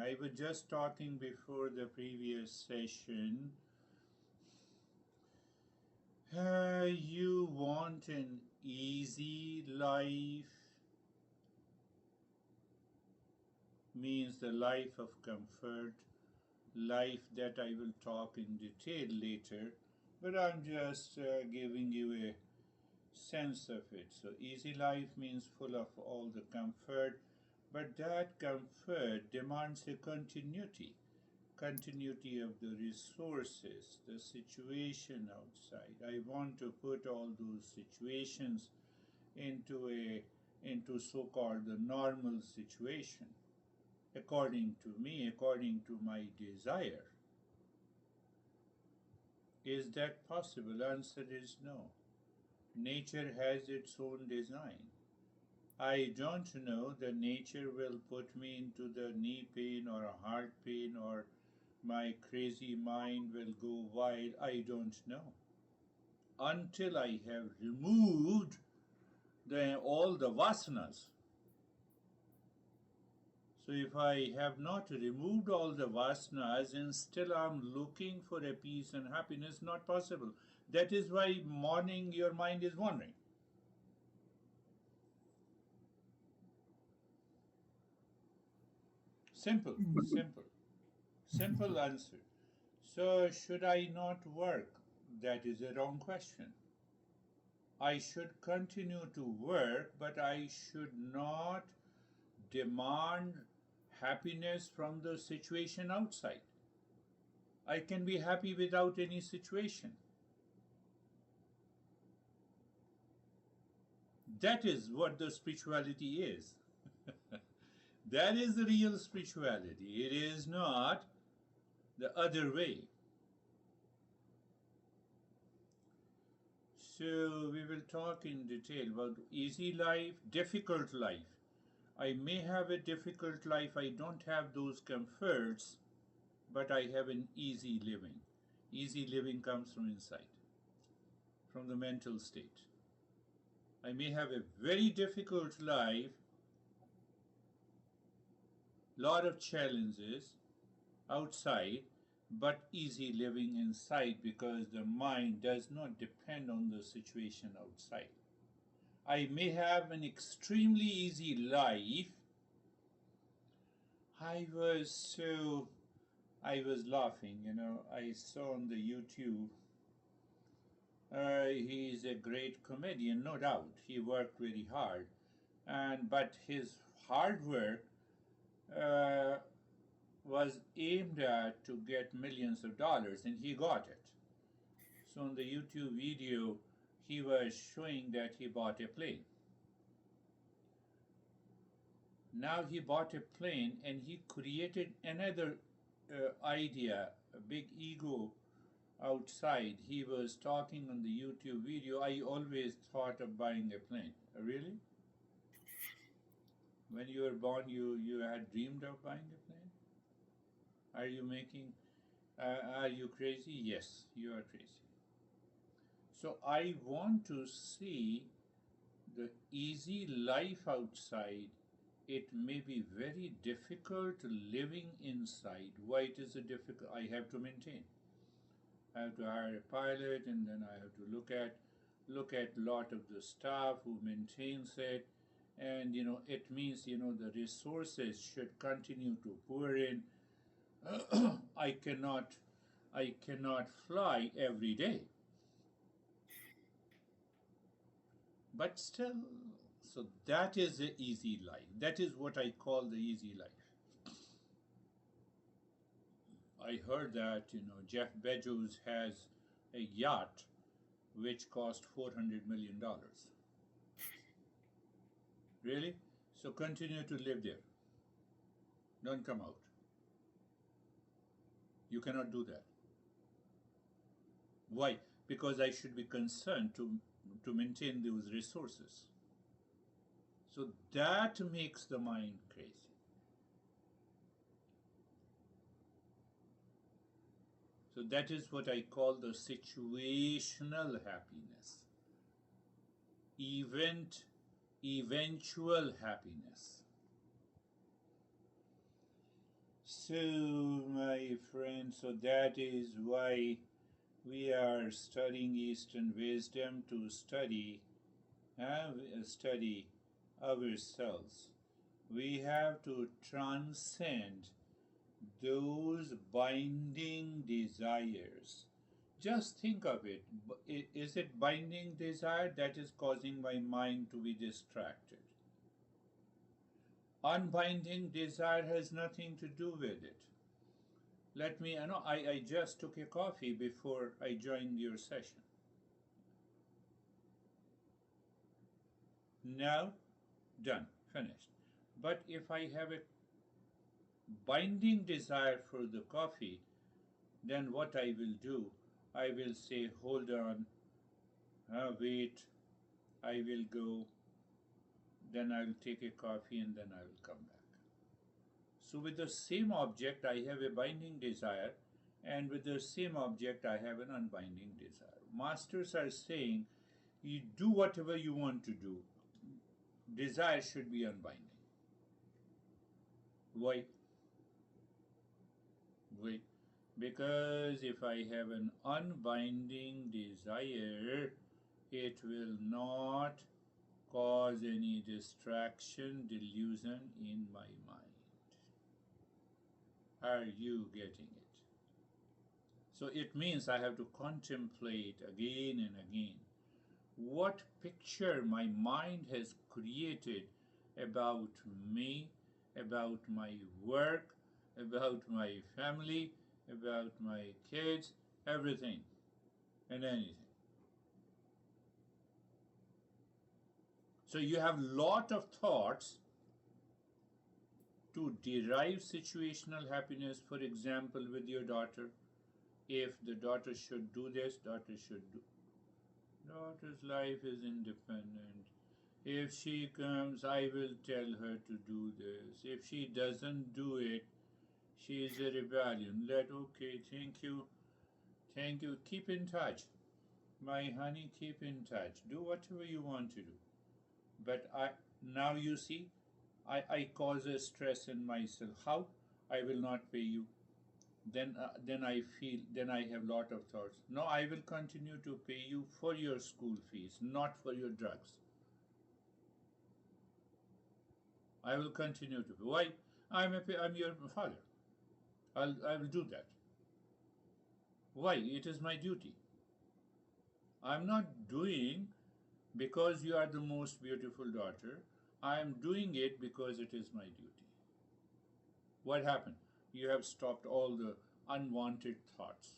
I was just talking before the previous session. You want an easy life, means the life of comfort, life that I will talk in detail later, but I'm just giving you a sense of it. So, easy life means full of all the comfort, but that comfort demands a continuity of the resources, the situation outside. I want to put all those situations into so-called the normal situation, according to me, according to my desire. Is that possible? Answer is no. Nature has its own design. I don't know that nature will put me into the knee pain or a heart pain or my crazy mind will go wild. I don't know. Until I have removed all the vasanas. So if I have not removed all the vasanas and still I'm looking for a peace and happiness, not possible. That is why morning your mind is wandering. Simple, simple answer. So should I not work? That is a wrong question. I should continue to work, but I should not demand happiness from the situation outside. I can be happy without any situation. That is what the spirituality is. That is the real spirituality. It is not the other way. So we will talk in detail about easy life, difficult life. I may have a difficult life, I don't have those comforts, but I have an easy living. Easy living comes from inside, from the mental state. I may have a very difficult life, lot of challenges outside, but easy living inside because the mind does not depend on the situation outside. I may have an extremely easy life. I was laughing, I saw on the YouTube. He's a great comedian, no doubt. He worked very hard, but his hard work uh, was aimed at to get millions of dollars, and he got it. So on the YouTube video, he was showing that he bought a plane. Now he bought a plane, and he created another idea, a big ego outside. He was talking on the YouTube video. I always thought of buying a plane. Really? When you were born, you had dreamed of buying a plane? Are you making, are you crazy? Yes, you are crazy. So I want to see the easy life outside. It may be very difficult living inside. Why it is a difficult? I have to maintain. I have to hire a pilot, and then I have to look at lot of the staff who maintains it, and it means the resources should continue to pour in. I cannot fly every day, but still, so that is the easy life. That is what I call the easy life. I heard that Jeff Bezos has a yacht which cost $400 million. Really? So continue to live there. Don't come out. You cannot do that. Why? Because I should be concerned to maintain those resources. So that makes the mind crazy. So that is what I call the situational happiness. Eventual happiness. So, my friend, so that is why we are studying Eastern wisdom to study ourselves. We have to transcend those binding desires. Just think of it. Is it binding desire that is causing my mind to be distracted? Unbinding desire has nothing to do with it. I just took a coffee before I joined your session. Now, done, finished. But if I have a binding desire for the coffee, then what I will do, I will say, hold on, wait, I will go, then I will take a coffee and then I will come back. So with the same object, I have a binding desire, and with the same object, I have an unbinding desire. Masters are saying, you do whatever you want to do. Desire should be unbinding. Why? Why? Because if I have an unbinding desire, it will not cause any distraction, delusion in my mind. Are you getting it? So it means I have to contemplate again and again what picture my mind has created about me, about my work, about my family, about my kids, everything and anything. So you have lot of thoughts to derive situational happiness. For example, with your daughter, if the daughter should do this, daughter should do. Daughter's life is independent. If she comes, I will tell her to do this. If she doesn't do it, she is a rebellion. Okay, thank you. Keep in touch. My honey, keep in touch. Do whatever you want to do. But now you see, I cause a stress in myself. How? I will not pay you. Then I have lot of thoughts. No, I will continue to pay you for your school fees, not for your drugs. I will continue to pay. Why? I'm your father. I will do that. Why? It is my duty. I'm not doing because you are the most beautiful daughter. I am doing it because it is my duty. What happened? You have stopped all the unwanted thoughts.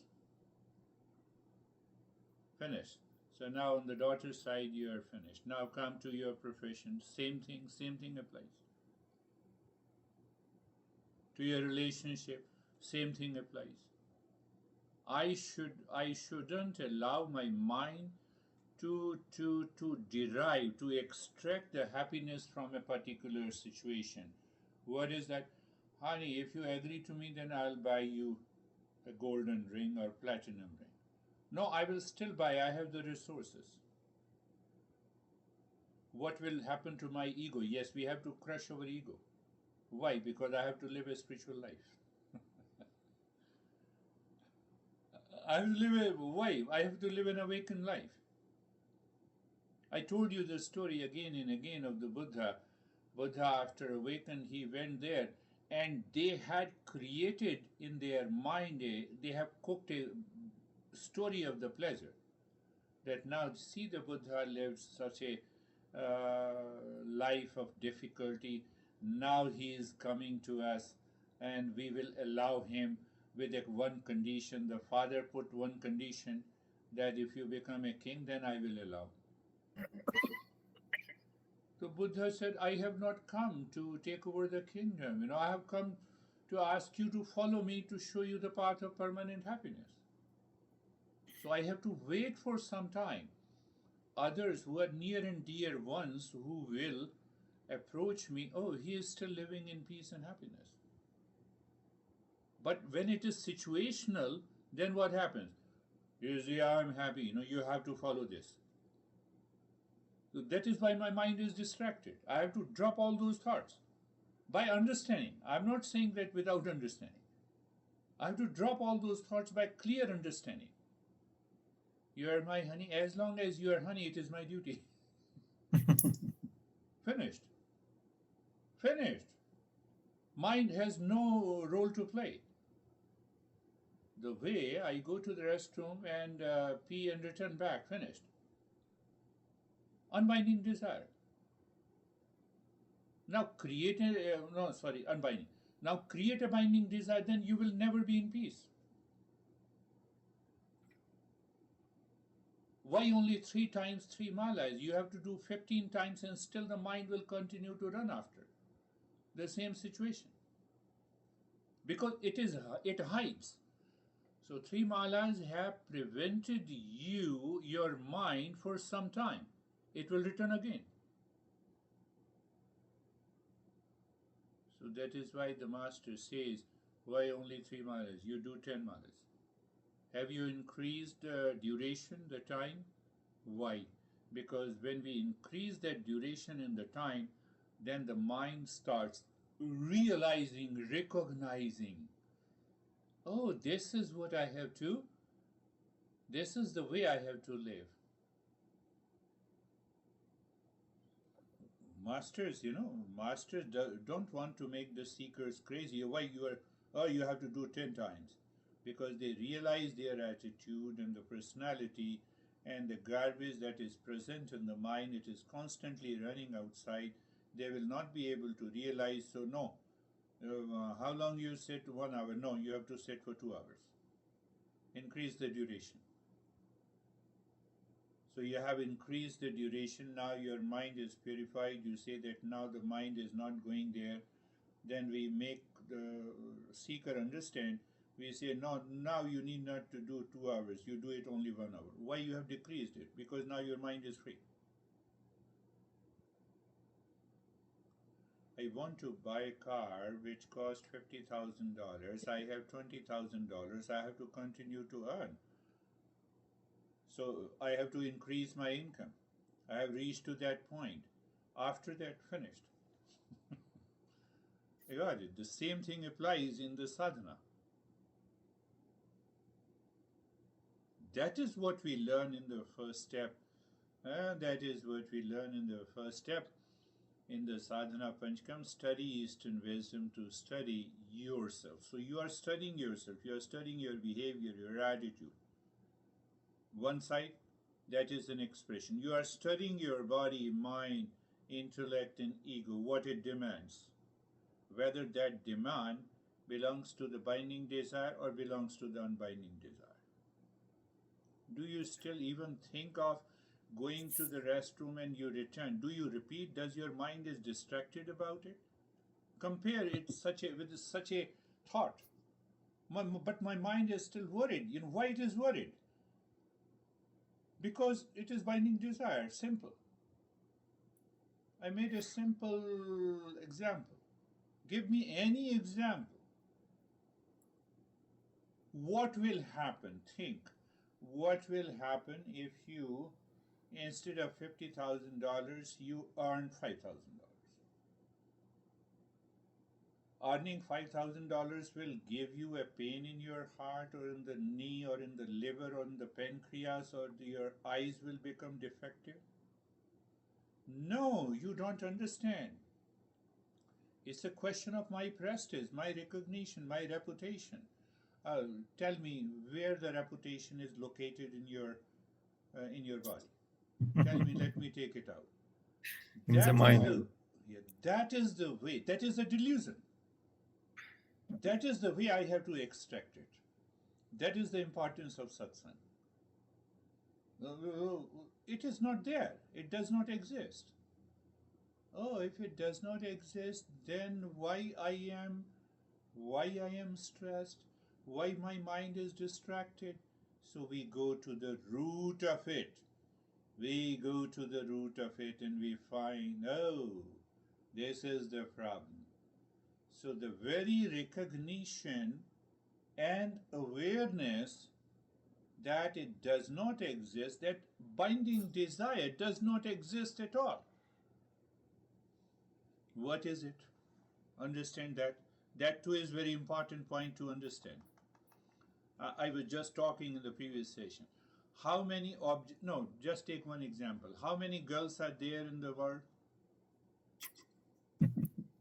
Finished. So now on the daughter's side, you are finished. Now come to your profession. Same thing applies. To your relationship, same thing applies. I shouldn't allow my mind to derive, to extract the happiness from a particular situation. What is that? Honey, if you agree to me, then I'll buy you a golden ring or platinum ring. No, I will still buy. I have the resources. What will happen to my ego? Yes, we have to crush our ego. Why? Because I have to live a spiritual life. I have to live why? I have to live an awakened life. I told you the story again and again of the Buddha. Buddha, after awakened, he went there and they had created in their mind, they have cooked a story of the pleasure. That now, see, the Buddha lived such a life of difficulty. Now he is coming to us and we will allow him with one condition. The father put one condition, that if you become a king, then I will allow. So Buddha said, I have not come to take over the kingdom. I have come to ask you to follow me to show you the path of permanent happiness. So I have to wait for some time. Others who are near and dear ones who will approach me, oh, he is still living in peace and happiness. But when it is situational, then what happens? You say, I'm happy. You have to follow this. So that is why my mind is distracted. I have to drop all those thoughts by understanding. I'm not saying that without understanding. I have to drop all those thoughts by clear understanding. You are my honey. As long as you are honey, it is my duty. Finished. Finished. Mind has no role to play. The way I go to the restroom and pee and return back, finished. Unbinding desire. Now create a, no, sorry, unbinding. Now create a binding desire, then you will never be in peace. Why only 3 times 3 malas? You have to do 15 times and still the mind will continue to run after the same situation. Because it hides. So 3 malas have prevented you, your mind, for some time. It will return again. So that is why the master says, why only 3 malas? You do 10 malas. Have you increased the duration, the time? Why? Because when we increase that duration in the time, then the mind starts realizing, recognizing, oh, this is what I have to, this is the way I have to live. Masters, masters don't want to make the seekers crazy. Why you have to do 10 times? Because they realize their attitude and the personality and the garbage that is present in the mind. It is constantly running outside. They will not be able to realize. So no, how long you sit? 1 hour? No, you have to sit for 2 hours. Increase the duration. So you have increased the duration. Now your mind is purified. You say that now the mind is not going there. Then we make the seeker understand. We say, no, now you need not to do 2 hours. You do it only 1 hour. Why you have decreased it? Because now your mind is free. I want to buy a car which costs $50,000. I have $20,000. I have to continue to earn. So I have to increase my income. I have reached to that point. After that, finished. I got it. The same thing applies in the sadhana. That is what we learn in the first step. That is what we learn in the first step in the sadhana panchakam. Study Eastern wisdom to study yourself. So you are studying yourself. You are studying your behavior, your attitude. One side, that is an expression. You are studying your body, mind, intellect, and ego, what it demands. Whether that demand belongs to the binding desire or belongs to the unbinding desire. Do you still even think of going to the restroom and you return? Do you repeat? Does your mind is distracted about it? Compare it with such a thought. But my mind is still worried. Why it is worried? Because it is binding desire. Simple. I made a simple example. Give me any example. What will happen? Think. What will happen if you, instead of $50,000, you earn $5,000? Earning $5,000 will give you a pain in your heart or in the knee or in the liver or in the pancreas, or your eyes will become defective? No, you don't understand. It's a question of my prestige, my recognition, my reputation. Tell me where the reputation is located in your body. Tell me, let me take it out. In the mind. That is the way. That is a delusion. That is the way I have to extract it. That is the importance of satsang. It is not there. It does not exist. Oh, if it does not exist, then why I am stressed? Why my mind is distracted? So we go to the root of it. We go to the root of it and we find, oh, this is the problem. So the very recognition and awareness that it does not exist, that binding desire does not exist at all. What is it? Understand that. That too is very important point to understand. I was just talking in the previous session. How many no, just take one example. How many girls are there in the world?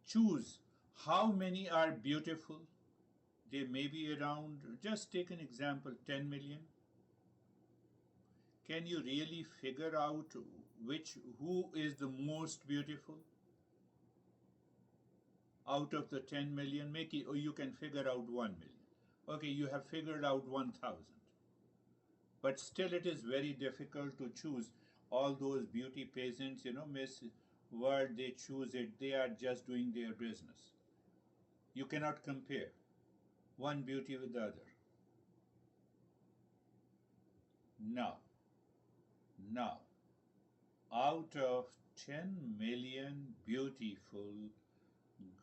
Choose. How many are beautiful? They may be around, just take an example, 10 million. Can you really figure out who is the most beautiful out of the 10 million? Make it, or you can figure out 1 million. Okay, you have figured out 1,000. But still it is very difficult to choose. All those beauty pageants, Miss World, they choose it, they are just doing their business. You cannot compare one beauty with the other. Now, now, out of 10 million beautiful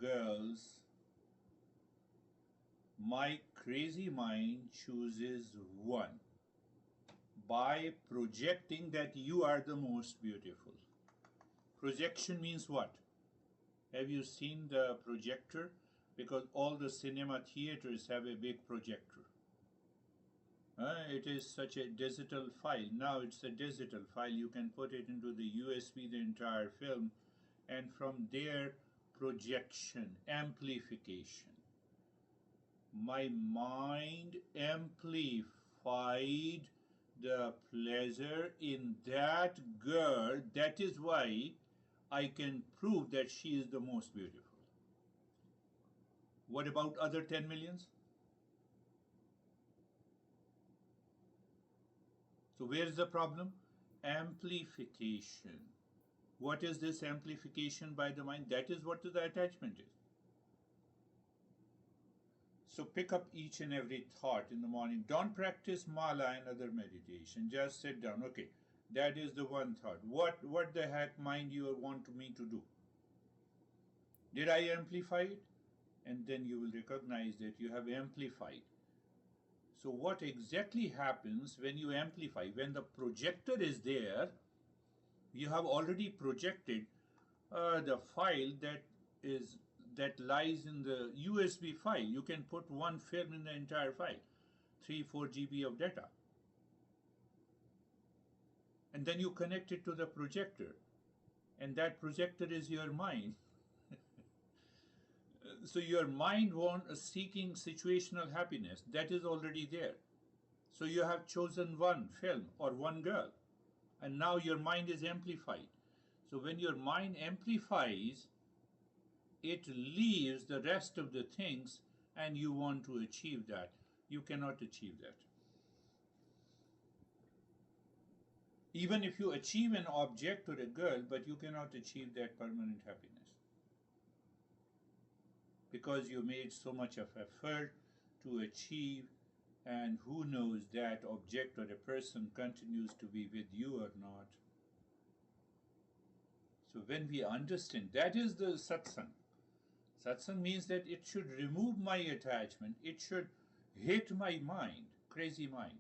girls, my crazy mind chooses one by projecting that you are the most beautiful. Projection means what? Have you seen the projector? Because all the cinema theaters have a big projector. It is such a digital file. Now it's a digital file. You can put it into the USB, the entire film, and from there, projection, amplification. My mind amplified the pleasure in that girl. That is why I can prove that she is the most beautiful. What about other 10 millions? So where is the problem? Amplification. What is this amplification by the mind? That is what the attachment is. So pick up each and every thought in the morning. Don't practice mala and other meditation. Just sit down. Okay, that is the one thought. What the heck mind you want me to do? Did I amplify it? And then you will recognize that you have amplified. So what exactly happens when you amplify? When the projector is there, you have already projected the file that lies in the USB file. You can put one film in the entire file, 3-4 GB of data. And then you connect it to the projector. And that projector is your mind. So your mind wants seeking situational happiness. That is already there. So you have chosen one film or one girl. And now your mind is amplified. So when your mind amplifies, it leaves the rest of the things and you want to achieve that. You cannot achieve that. Even if you achieve an object or a girl, but you cannot achieve that permanent happiness. Because you made so much of effort to achieve, and who knows that object or a person continues to be with you or not. So when we understand, that is the satsang. Satsang means that it should remove my attachment. It should hit my mind, crazy mind.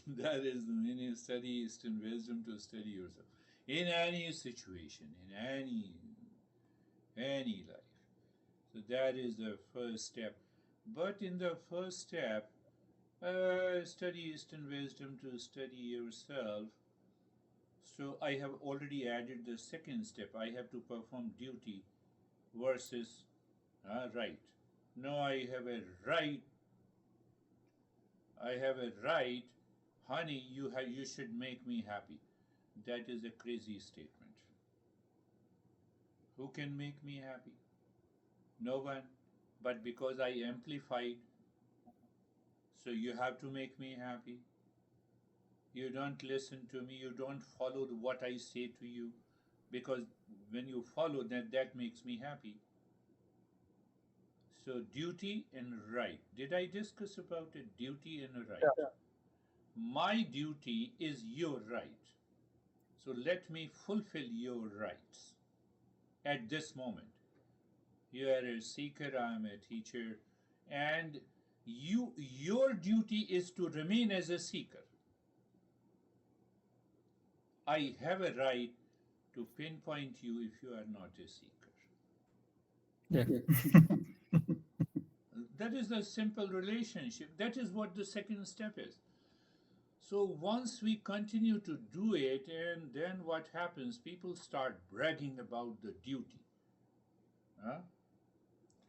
That is the meaning of study Eastern wisdom, to study yourself. In any situation, in any life. So that is the first step. But in the first step, study Eastern wisdom to study yourself. So I have already added the second step. I have to perform duty versus right. No, I have a right. I have a right. Honey, you should make me happy. That is a crazy statement. Who can make me happy? No one. But because I amplified, so you have to make me happy. You don't listen to me. You don't follow what I say to you, because when you follow that makes me happy. So duty and right. Did I discuss about a duty and a right? Yeah. My duty is your right. So let me fulfill your rights at this moment. You are a seeker, I am a teacher, and your duty is to remain as a seeker. I have a right to pinpoint you if you are not a seeker. Yeah. That is the simple relationship. That is what the second step is. So once we continue to do it, and then what happens? People start bragging about the duty. Huh?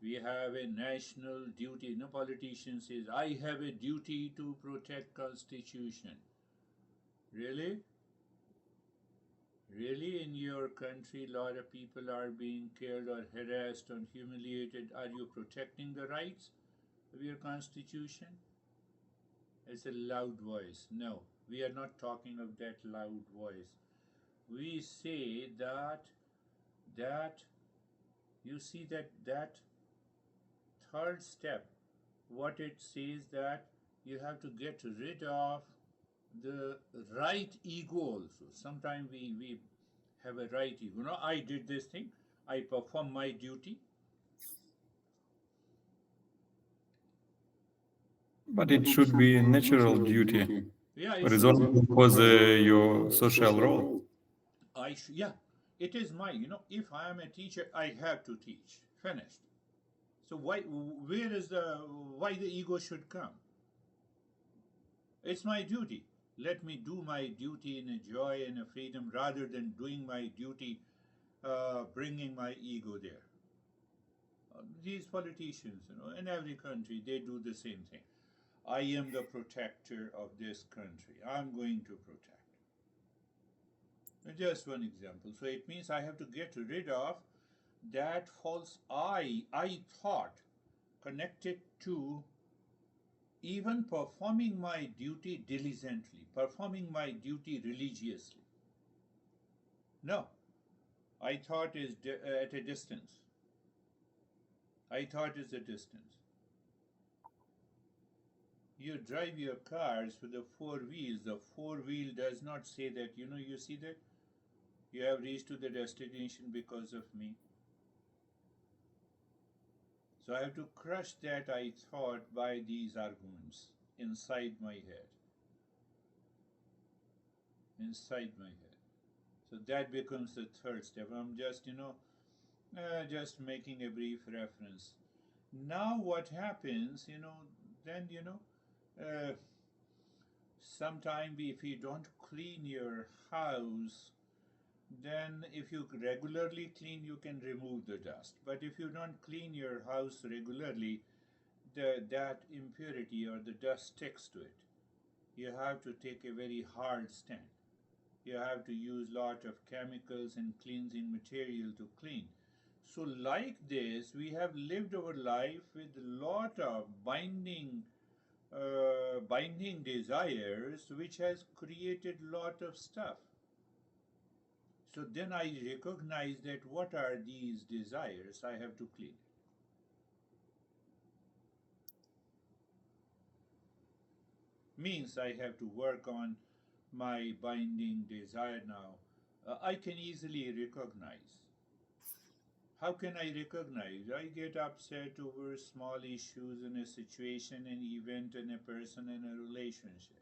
We have a national duty. No politician says, I have a duty to protect constitution. Really? Really, in your country, a lot of people are being killed or harassed or humiliated. Are you protecting the rights of your constitution? It's a loud voice. No, we are not talking of that loud voice. We say that you see that third step, what it says that you have to get rid of the right ego also. Sometimes we have a right ego. No, I did this thing. I perform my duty. But it should be a natural duty, Yeah, it or is should only be. because your social role. Yeah, it is my. If I am a teacher, I have to teach. Finished. So where is why the ego should come? It's my duty. Let me do my duty in a joy and a freedom rather than doing my duty, bringing my ego there. These politicians, in every country, they do the same thing. I am the protector of this country. I'm going to protect. Just one example. So it means I have to get rid of that false I thought connected to even performing my duty diligently, performing my duty religiously. No, I thought is at a distance. I thought is a distance. You drive your cars with the four wheels. The four wheel does not say that, you see that you have reached to the destination because of me. So I have to crush that I thought by these arguments inside my head. Inside my head. So that becomes the third step. I'm just making a brief reference. Now what happens, then, uh, sometime if you don't clean your house, then if you regularly clean, you can remove the dust. But if you don't clean your house regularly, that impurity or the dust sticks to it. You have to take a very hard stand. You have to use lot of chemicals and cleansing material to clean. So like this, we have lived our life with a lot of binding desires, which has created lot of stuff. So then I recognize that what are these desires? I have to clean. Means I have to work on my binding desire now. I can easily recognize. How can I recognize? I get upset over small issues in a situation, an event, in a person, in a relationship.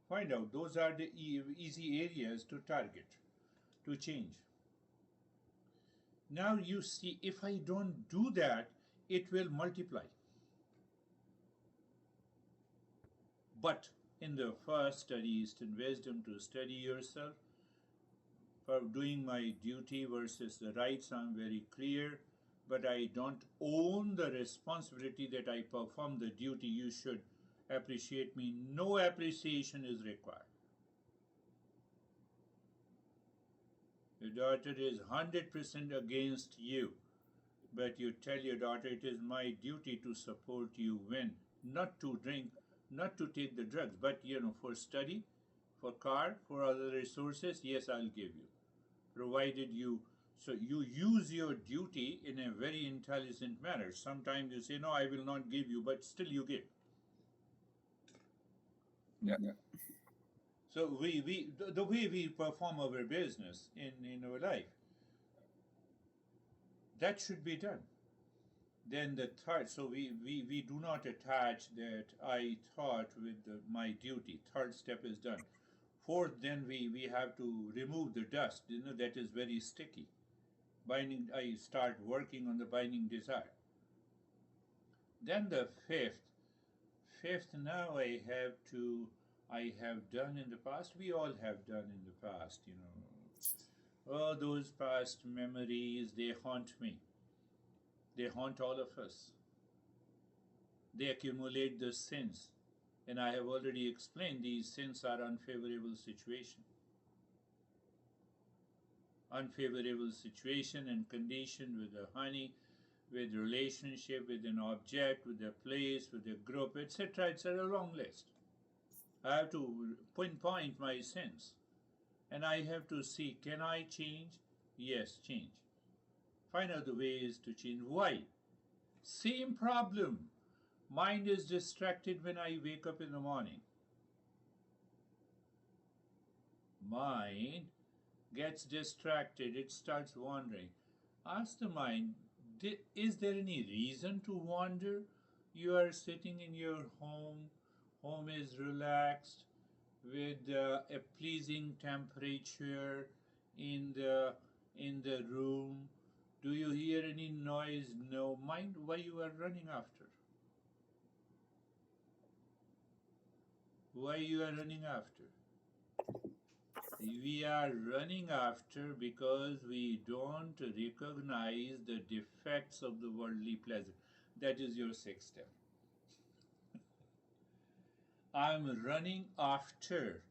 Find out those are the easy areas to target, to change. Now you see, if I don't do that, it will multiply. But in the first study, Eastern wisdom, to study yourself, for doing my duty versus the rights, I'm very clear, but I don't own the responsibility that I perform the duty. You should appreciate me. No appreciation is required. Your daughter is 100% against you, but you tell your daughter it is my duty to support you when, not to drink, not to take the drugs, but for study, for car, for other resources, yes, I'll give you. Provided you use your duty in a very intelligent manner. Sometimes you say, no, I will not give you, but still you give. Yeah. So the way we perform our business in our life, that should be done. Then the third, so we do not attach that I thought with my duty. Third step is done. Fourth, then we have to remove the dust, that is very sticky. Binding, I start working on the binding desire. Then the fifth now I have done in the past, we all have done in the past, Oh, those past memories, they haunt me. They haunt all of us. They accumulate the sins. And I have already explained these sins are unfavorable situation. Unfavorable situation and condition with the honey, with relationship, with an object, with a place, with a group, etc. It's a long list. I have to pinpoint my sins. And I have to see, can I change? Yes, change. Find out the ways to change. Why? Same problem. Mind is distracted when I wake up in the morning. Mind gets distracted, it starts wandering. Ask the mind, is there any reason to wander? You are sitting in your home is relaxed, with a pleasing temperature in the room. Do you hear any noise? No. Mind, why you are running after? Why you are running after? We are running after because we don't recognize the defects of the worldly pleasure. That is your sixth step. I'm running after.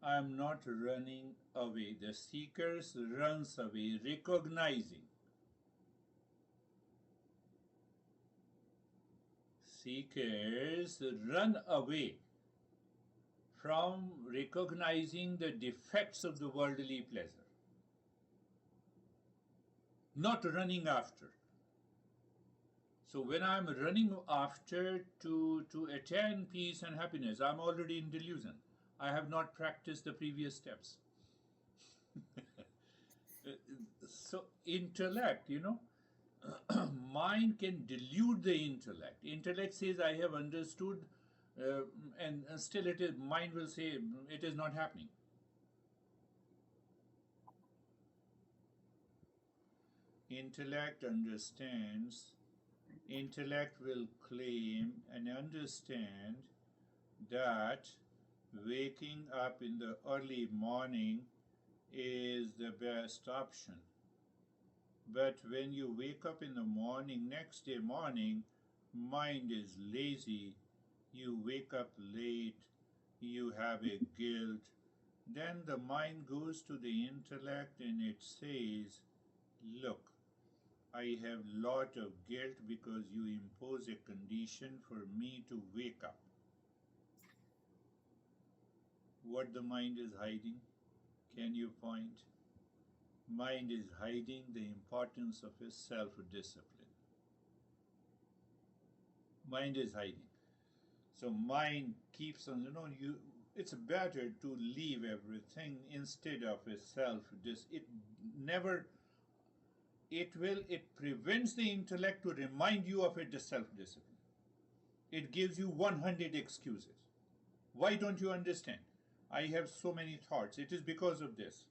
I'm not running away. The seekers runs away, recognizing. Seekers run away from recognizing the defects of the worldly pleasure, not running after. So when I'm running after to attain peace and happiness, I'm already in delusion. I have not practiced the previous steps. So intellect, mind can delude the intellect. Intellect says I have understood, and still it is. Mind will say it is not happening. Intellect understands. Intellect will claim and understand that waking up in the early morning is the best option. But when you wake up in the morning, next day morning, mind is lazy, you wake up late, you have a guilt, then the mind goes to the intellect and it says, look, I have lot of guilt because you impose a condition for me to wake up. What the mind is hiding? Can you point? Mind is hiding the importance of a self-discipline. Mind is hiding. So mind keeps on, it's better to leave everything instead of a it never, it prevents the intellect to remind you of a self-discipline. It gives you 100 excuses. Why don't you understand? I have so many thoughts. It is because of this.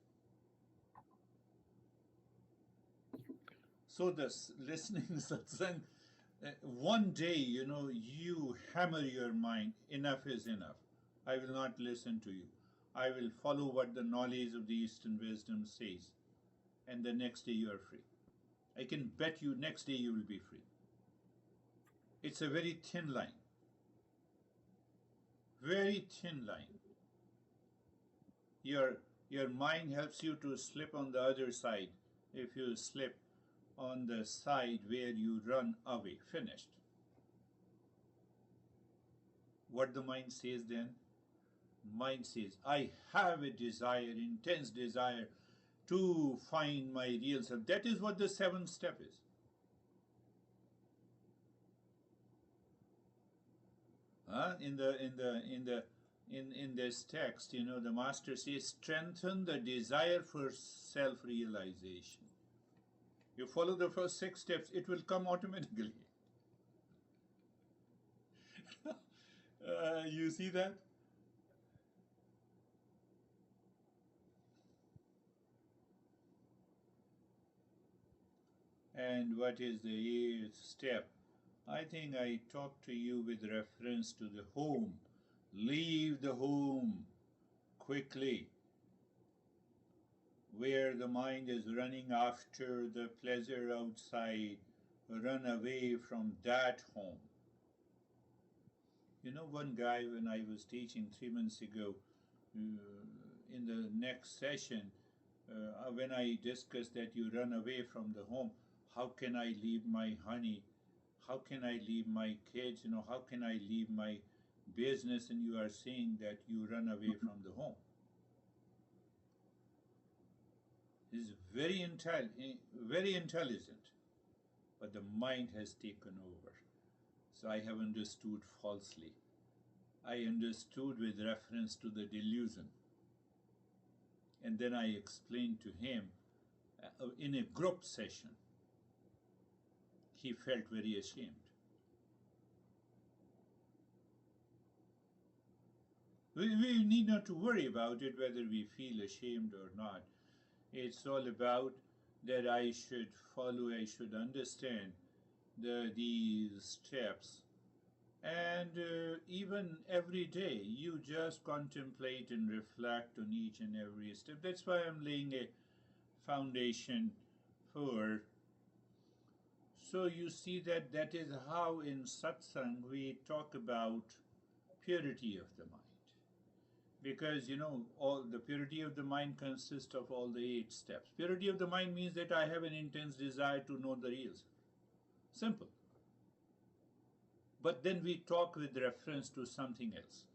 So this listening satsang, one day, you hammer your mind, enough is enough. I will not listen to you. I will follow what the knowledge of the Eastern wisdom says. And the next day you are free. I can bet you next day you will be free. It's a very thin line. Very thin line. Your mind helps you to slip on the other side. If you slip on the side where you run away, finished. What the mind says then? Mind says, I have a desire, intense desire to find my real self. That is what the seventh step is. In this text, the master says, strengthen the desire for self-realization. You follow the first 6 steps, it will come automatically. You see that? And what is the eighth step? I think I talked to you with reference to the home. Leave the home quickly, where the mind is running after the pleasure outside. Run away from that home. You know, one guy, when I was teaching 3 months ago, in the next session, when I discussed that you run away from the home, how can I leave my honey? How can I leave my kids? How can I leave my business? And you are saying that you run away from the home. He's very intelligent, but the mind has taken over. So I have understood falsely. I understood with reference to the delusion. And then I explained to him in a group session. He felt very ashamed. We need not to worry about it whether we feel ashamed or not. It's all about that I should follow, I should understand these steps. And even every day, you just contemplate and reflect on each and every step. That's why I'm laying a foundation for. So you see that is how in satsang we talk about purity of the mind. Because all the purity of the mind consists of all the 8 steps. Purity of the mind means that I have an intense desire to know the real. Simple. But then we talk with reference to something else.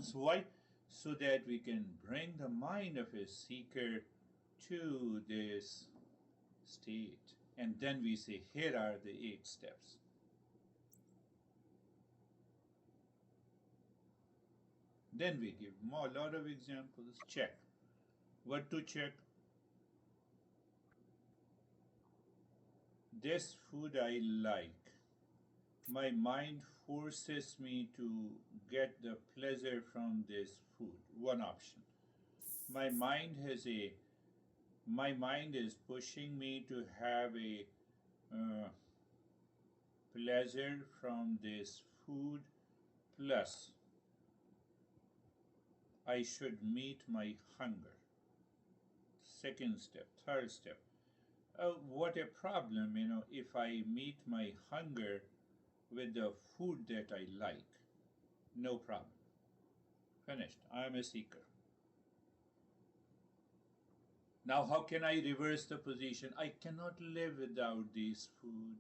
So why? So that we can bring the mind of a seeker to this state. And then we say, here are the 8 steps. Then we give a lot of examples. Check. What to check? This food I like. My mind forces me to get the pleasure from this food. One option. My mind is pushing me to have a pleasure from this food, plus I should meet my hunger. Second step. Third step. What a problem, if I meet my hunger with the food that I like. No problem. Finished. I am a seeker. Now, how can I reverse the position? I cannot live without this food.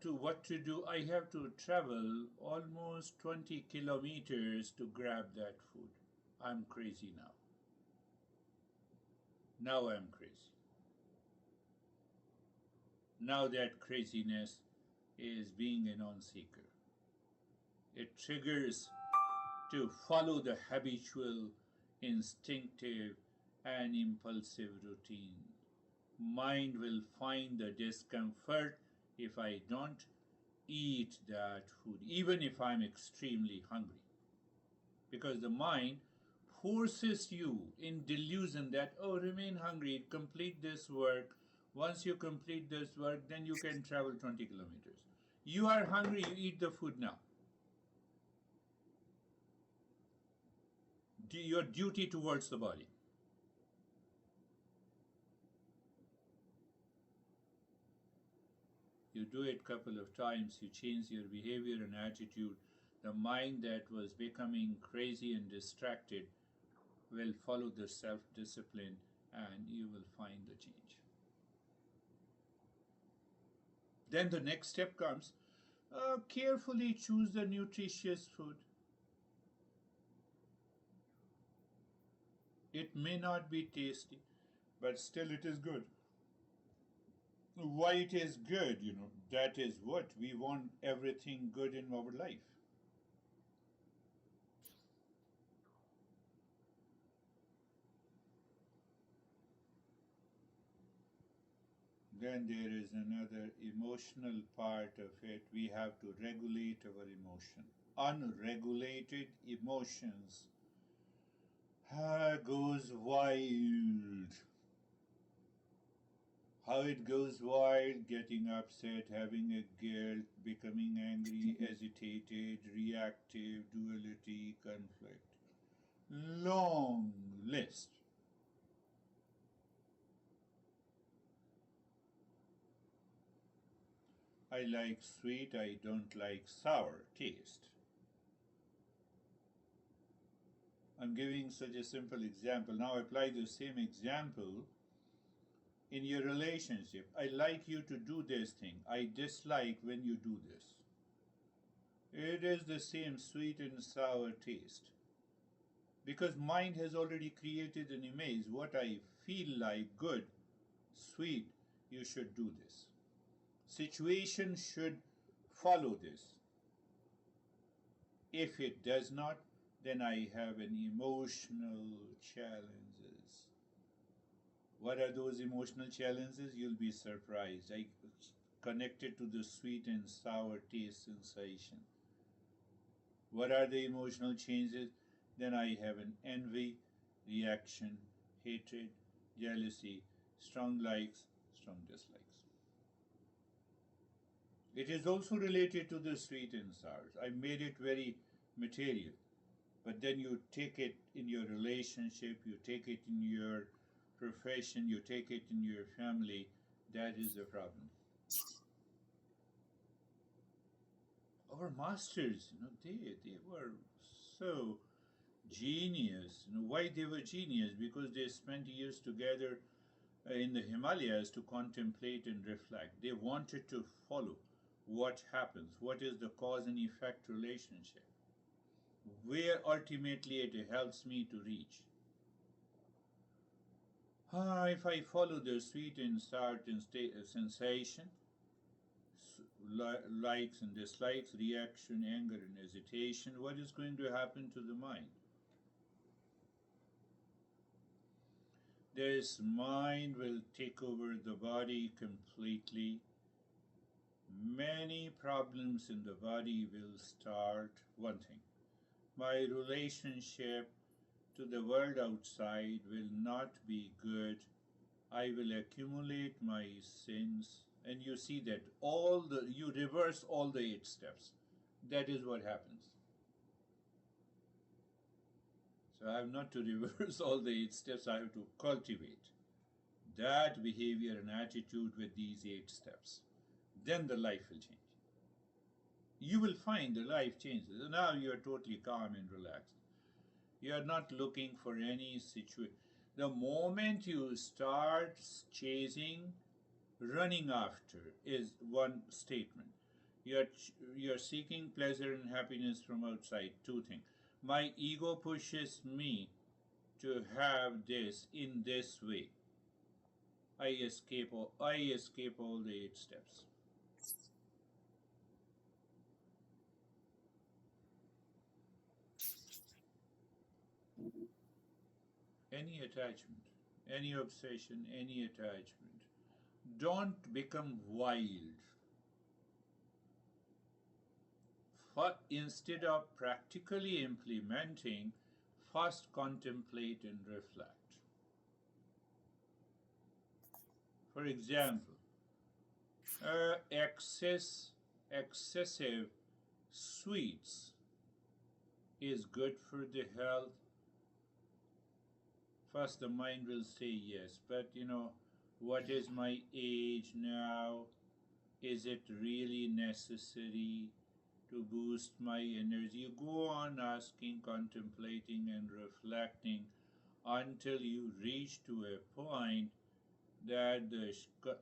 What to do? I have to travel almost 20 kilometers to grab that food. I'm crazy now. Now I'm crazy. Now that craziness is being a non-seeker. It triggers to follow the habitual, instinctive, and impulsive routine. Mind will find the discomfort if I don't eat that food, even if I'm extremely hungry. Because the mind forces you in delusion that, oh, remain hungry, complete this work. Once you complete this work, then you can travel 20 kilometers. You are hungry, you eat the food now. Your duty towards the body. You do it a couple of times, you change your behavior and attitude. The mind that was becoming crazy and distracted will follow the self-discipline and you will find the change. Then the next step comes, carefully choose the nutritious food. It may not be tasty, but still it is good. Why it is good, that is what we want, everything good in our life. Then there is another emotional part of it. We have to regulate our emotion. Unregulated emotions Goes wild. How it goes wild, getting upset, having a guilt, becoming angry, agitated, reactive, duality, conflict. Long list. I like sweet, I don't like sour taste. I'm giving such a simple example. Now apply the same example in your relationship. I like you to do this thing. I dislike when you do this. It is the same sweet and sour taste. Because mind has already created an image. What I feel like good, sweet, you should do this. Situation should follow this. If it does not, then I have an emotional challenges. What are those emotional challenges? You'll be surprised. I connected to the sweet and sour taste sensation. What are the emotional changes? Then I have an envy, reaction, hatred, jealousy, strong likes, strong dislikes. It is also related to the sweet and sours. I made it very material. But then you take it in your relationship, you take it in your profession, you take it in your family. That is the problem. Our masters, they were so genius. Why they were genius? Because they spent years together in the Himalayas to contemplate and reflect. They wanted to follow what happens, what is the cause and effect relationship, where ultimately it helps me to reach. If I follow the sweet and sour sensation, likes and dislikes, reaction, anger, and hesitation, what is going to happen to the mind? This mind will take over the body completely. Many problems in the body will start. One thing, my relationship to the world outside will not be good. I will accumulate my sins. And you see that you reverse all the 8 steps. That is what happens. So I have not to reverse all the 8 steps, I have to cultivate that behavior and attitude with these 8 steps. Then the life will change. You will find the life changes. Now you are totally calm and relaxed. You are not looking for any situation. The moment you start chasing, running after is one statement. You're seeking pleasure and happiness from outside. Two things. My ego pushes me to have this in this way. I escape all the 8 steps. Any attachment, any obsession, any attachment. Don't become wild. Instead of practically implementing, first contemplate and reflect. For example, excessive sweets is good for the health. First, the mind will say yes, but what is my age now? Is it really necessary to boost my energy? You go on asking, contemplating, and reflecting until you reach to a point that the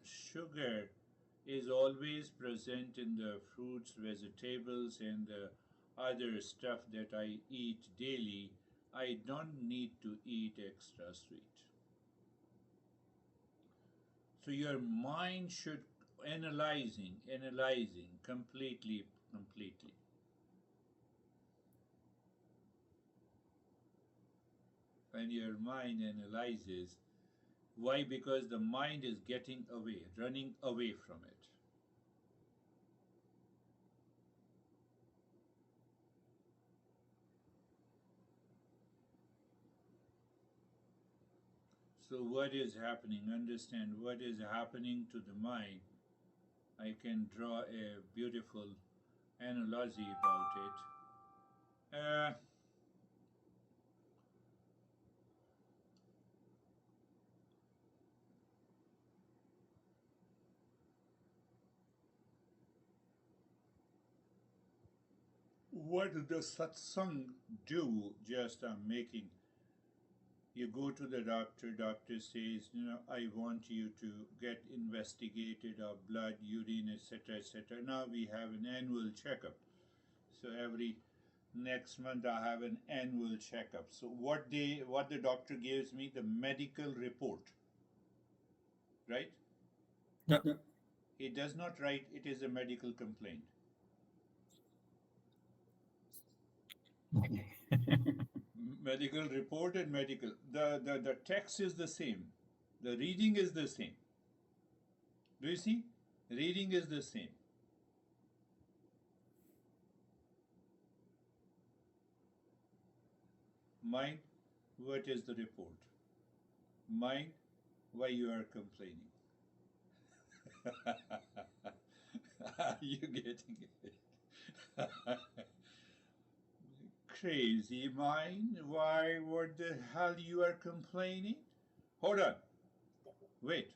sugar is always present in the fruits, vegetables, and the other stuff that I eat daily. I don't need to eat extra sweet. So your mind should analyzing completely. When your mind analyzes, why? Because the mind is getting away, running away from it. So what is happening? Understand what is happening to the mind. I can draw a beautiful analogy about it. What does satsang do? Just I'm making. You go to the doctor. Doctor says, I want you to get investigated of blood, urine, etc., etc. Now we have an annual checkup. So every next month I have an annual checkup. So what the doctor gives me, the medical report, right? Yeah. He does not write it is a medical complaint. Medical report and medical. The text is the same. The reading is the same. Do you see? Reading is the same. Mind, what is the report? Mind, why you are complaining? Are you getting it? Crazy mind, why, what the hell you are complaining? Hold on, wait.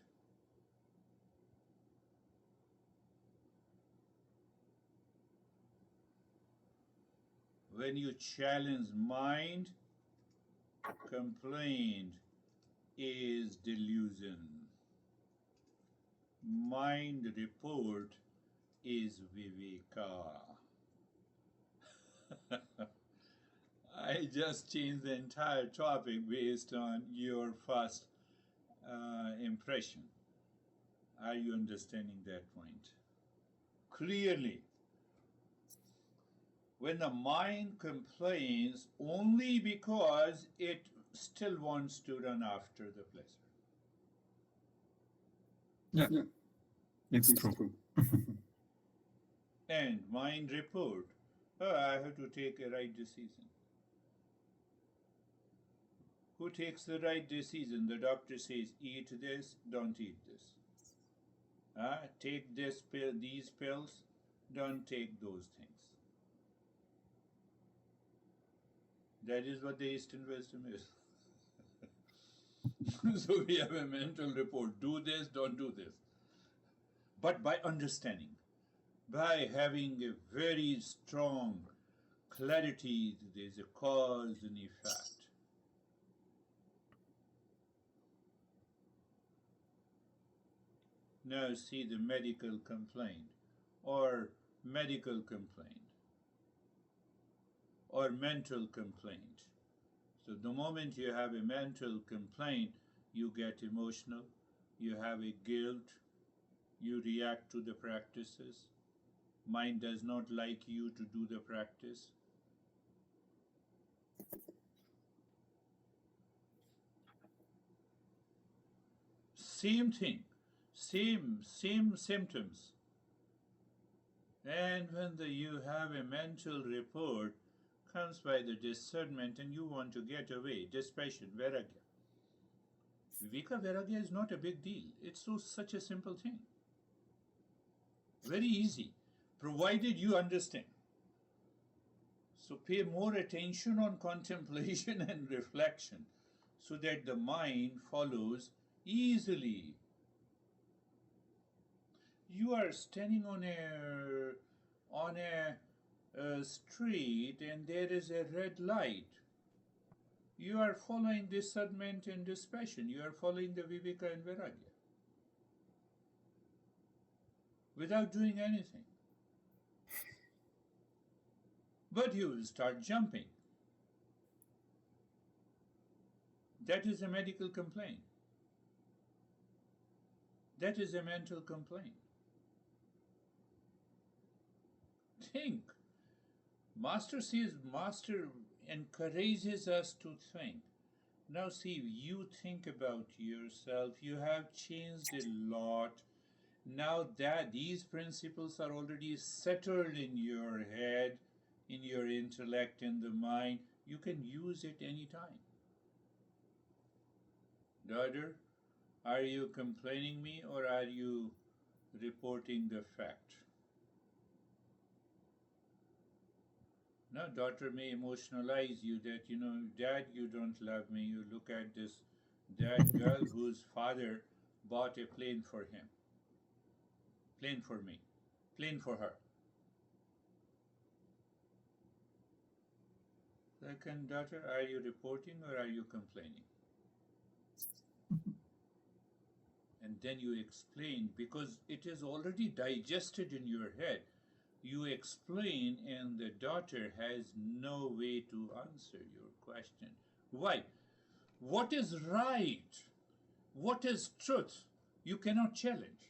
When you challenge mind, complaint is delusion. Mind report is viveka. I just changed the entire topic based on your first impression. Are you understanding that point? Clearly, when the mind complains only because it still wants to run after the pleasure. Yeah, it's true. And mind report, I have to take a right decision. Who takes the right decision? The doctor says, eat this, don't eat this. Take this pill, these pills, don't take those things. That is what the Eastern wisdom is. So we have a mental report, do this, don't do this. But by understanding, by having a very strong clarity, there's a cause and effect. Now see the medical complaint or medical complaint or mental complaint. So the moment you have a mental complaint, you get emotional, you have a guilt, you react to the practices. Mind does not like you to do the practice. Same thing, same symptoms. And when you have a mental report, comes by the discernment and you want to get away, dispassion, vairagya. Viveka vairagya is not a big deal. It's such a simple thing. Very easy, provided you understand. So pay more attention on contemplation and reflection so that the mind follows easily. You are standing on a street and there is a red light. You are following discernment and dispassion. You are following the Viveka and Vairagya without doing anything. But you will start jumping. That is a medical complaint. That is a mental complaint. Think. Master encourages us to think. Now see, you think about yourself. You have changed a lot. Now that these principles are already settled in your head, in your intellect, in the mind, you can use it anytime. Daughter, are you complaining me or are you reporting the fact? Now, daughter may emotionalize you that, Dad, you don't love me. You look at that girl whose father bought a plane for him, plane for me, plane for her. Second, daughter, are you reporting or are you complaining? And then you explain because it is already digested in your head. You explain, and the daughter has no way to answer your question. Why? What is right? What is truth? You cannot challenge.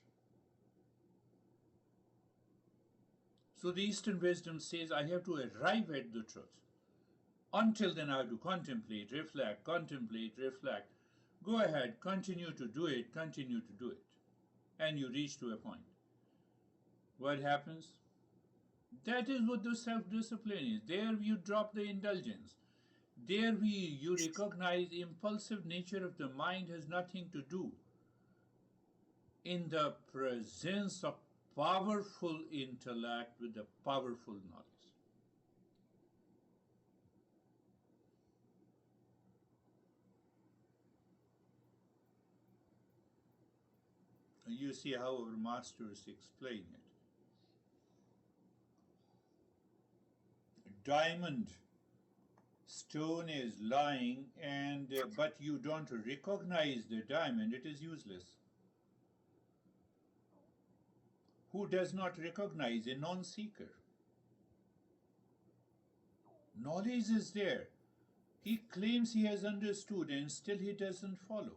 So the Eastern wisdom says, I have to arrive at the truth. Until then, I have to contemplate, reflect. Go ahead, continue to do it, continue to do it. And you reach to a point. What happens? That is what the self-discipline is. There you drop the indulgence. There you recognize the impulsive nature of the mind has nothing to do in the presence of powerful intellect with the powerful knowledge. You see how our masters explain it. Diamond stone is lying, and but you don't recognize the diamond, it is useless. Who does not recognize? A non-seeker. Knowledge is there. He claims he has understood and still he doesn't follow.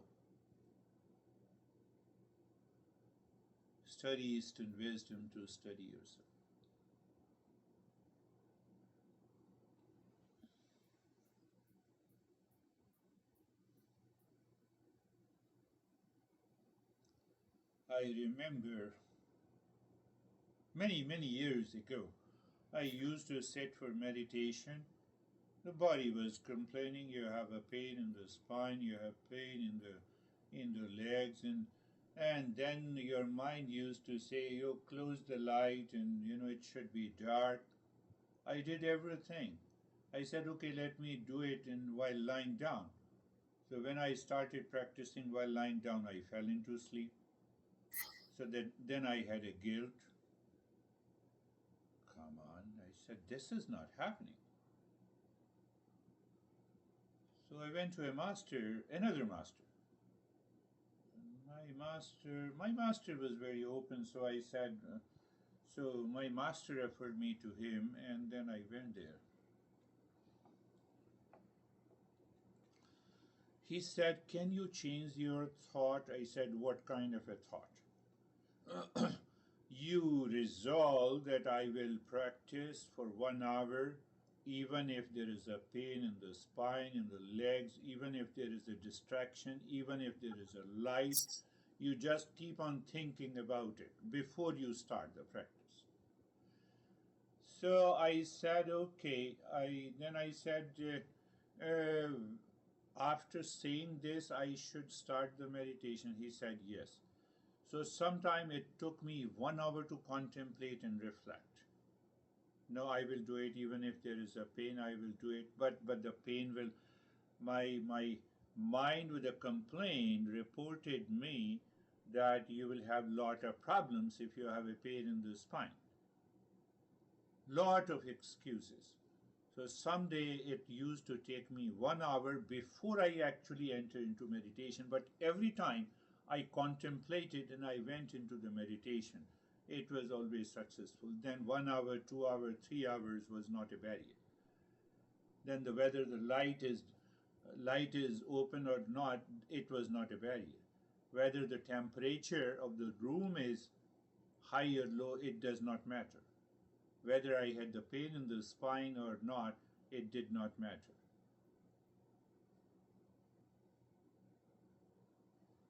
Study Eastern wisdom to study yourself. I remember many, many years ago, I used to sit for meditation. The body was complaining, you have a pain in the spine, you have pain in the legs, and then your mind used to say, you close the light and it should be dark. I did everything. I said, okay, let me do it while lying down. So when I started practicing while lying down, I fell into sleep. So then I had a guilt. Come on, I said, this is not happening. So I went to another master. My master was very open, so I said, so my master referred me to him, and then I went there. He said, can you change your thought? I said, what kind of a thought? You resolve that I will practice for 1 hour, even if there is a pain in the spine, in the legs, even if there is a distraction, even if there is a light, you just keep on thinking about it before you start the practice. So I said, okay. Then I said, after saying this, I should start the meditation. He said, yes. So sometime it took me 1 hour to contemplate and reflect. No, I will do it even if there is a pain, I will do it. But the pain will, my mind with a complaint reported me that you will have lot of problems if you have a pain in the spine. Lot of excuses. So someday it used to take me 1 hour before I actually enter into meditation. But every time I contemplated and I went into the meditation, it was always successful. Then 1 hour, 2 hours, 3 hours was not a barrier. Then whether the light is open or not, it was not a barrier. Whether the temperature of the room is high or low, it does not matter. Whether I had the pain in the spine or not, it did not matter.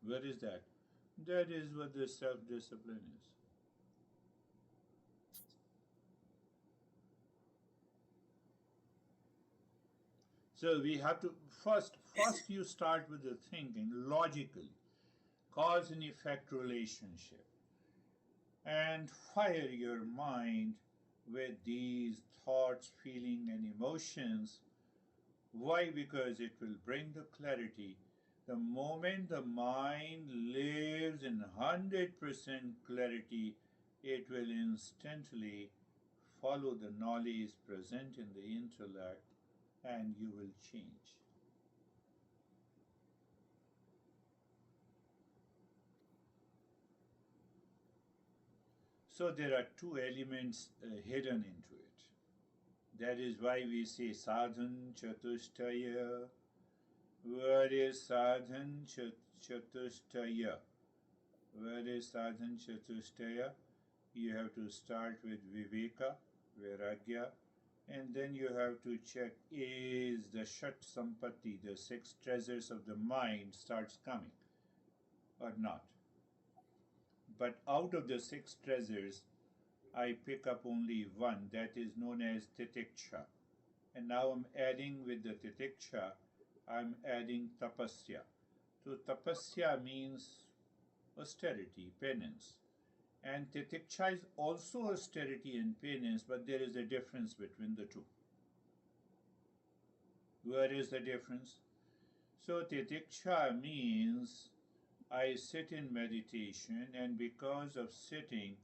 What is that? That is what the self-discipline is. So we have to first you start with the thinking logically, cause and effect relationship, and fire your mind with these thoughts, feeling, and emotions. Why? Because it will bring the clarity. The moment the mind lives in 100% clarity, it will instantly follow the knowledge present in the intellect and you will change. So there are two elements hidden into it. That is why we say sadhan chatushtaya. What is sadhan chatushtaya? What is sadhan chatushtaya? You have to start with viveka, vairagya, and then you have to check is the shat sampatti, the six treasures of the mind, starts coming or not. But out of the six treasures, I pick up only one, that is known as titiksha. And now I'm adding with the titiksha, I'm adding tapasya. So tapasya means austerity, penance. And titiksha is also austerity and penance, but there is a difference between the two. Where is the difference? So titiksha means I sit in meditation, and because of sitting,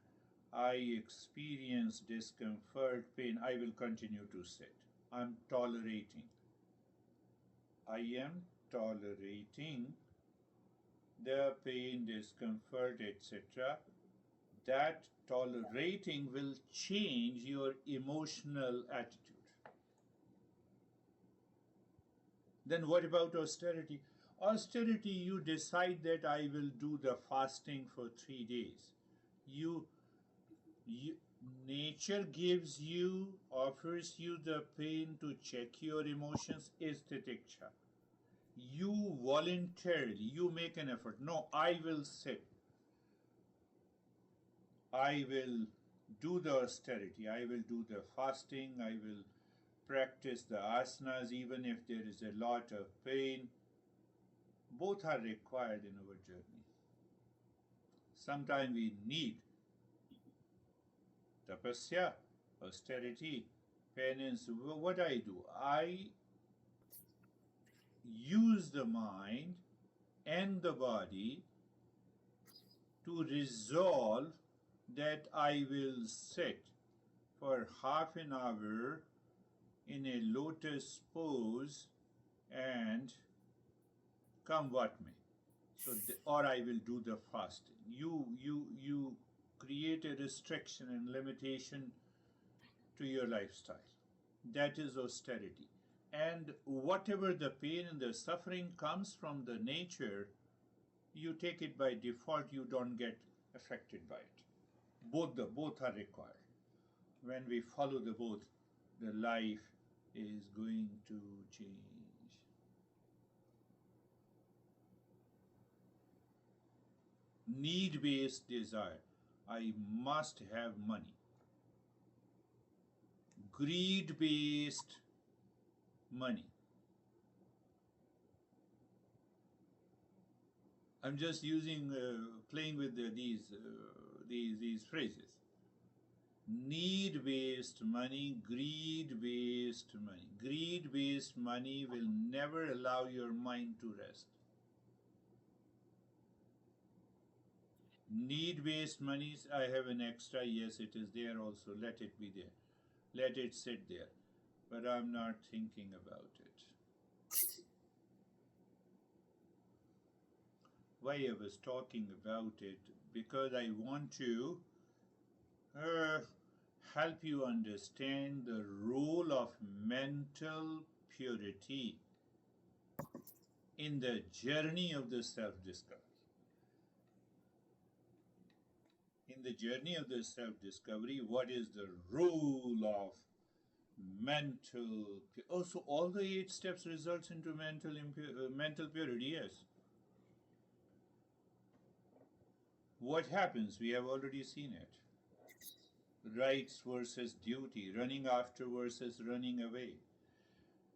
I experience discomfort, pain. I will continue to sit. I'm tolerating. I am tolerating the pain, discomfort, etc. That tolerating will change your emotional attitude. Then what about austerity? Austerity, you decide that I will do the fasting for 3 days. You, you nature gives you, offers you the pain to check your emotions, is titiksha. You voluntarily, you make an effort. No, I will sit. I will do the austerity. I will do the fasting. I will practice the asanas even if there is a lot of pain. Both are required in our journey. Sometimes we need tapasya, austerity, penance. What I do, I use the mind and the body to resolve that I will sit for half an hour in a lotus pose and come what may. So, or I will do the fasting. You create a restriction and limitation to your lifestyle. That is austerity. And whatever the pain and the suffering comes from the nature, you take it by default. You don't get affected by it. Both are required. When we follow the both, the life is going to change. Need based desire. I must have money. Greed based money. I'm just playing with these phrases. Need based money, greed based money. Greed based money will never allow your mind to rest. Need based money, I have an extra, yes, it is there also, let it be there. Let it sit there. But I'm not thinking about it. Why I was talking about it? Because I want to uh, help you understand the role of mental purity in the journey of the self discovery. In the journey of the self discovery, what is the role of mental? Also, all the 8 steps results into mental purity. Yes. What happens? We have already seen it. Rights versus duty, running after versus running away.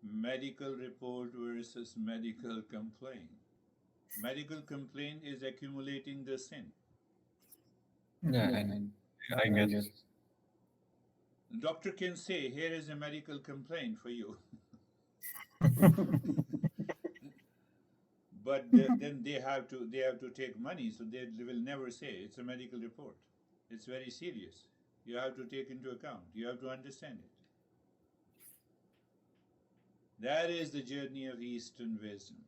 Medical report versus medical complaint. Medical complaint is accumulating the sin. Yeah, and I guess. Doctor can say, here is a medical complaint for you. But then they have to take money, so they will never say it's a medical report. It's very serious. You have to take into account. You have to understand it. That is the journey of Eastern wisdom.